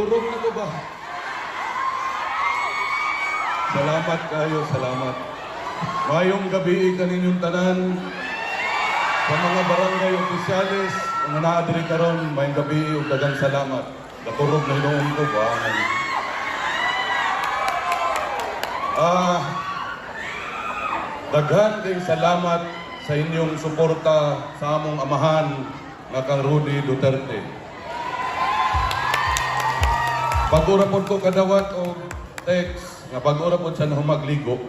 Nakurog na ko ba? Salamat kayo, salamat. Mayong gabi kaninyong tanan sa mga barangay opisyalis, mga naadiri karon, mayong gabi ug daghang salamat. Nakurog na noon ko ba? Daghan kayong salamat sa inyong suporta sa among amahan nga kang Rudy Duterte. Pag-ura po ko kadawat o text nga pag-ura po siya na humagligo,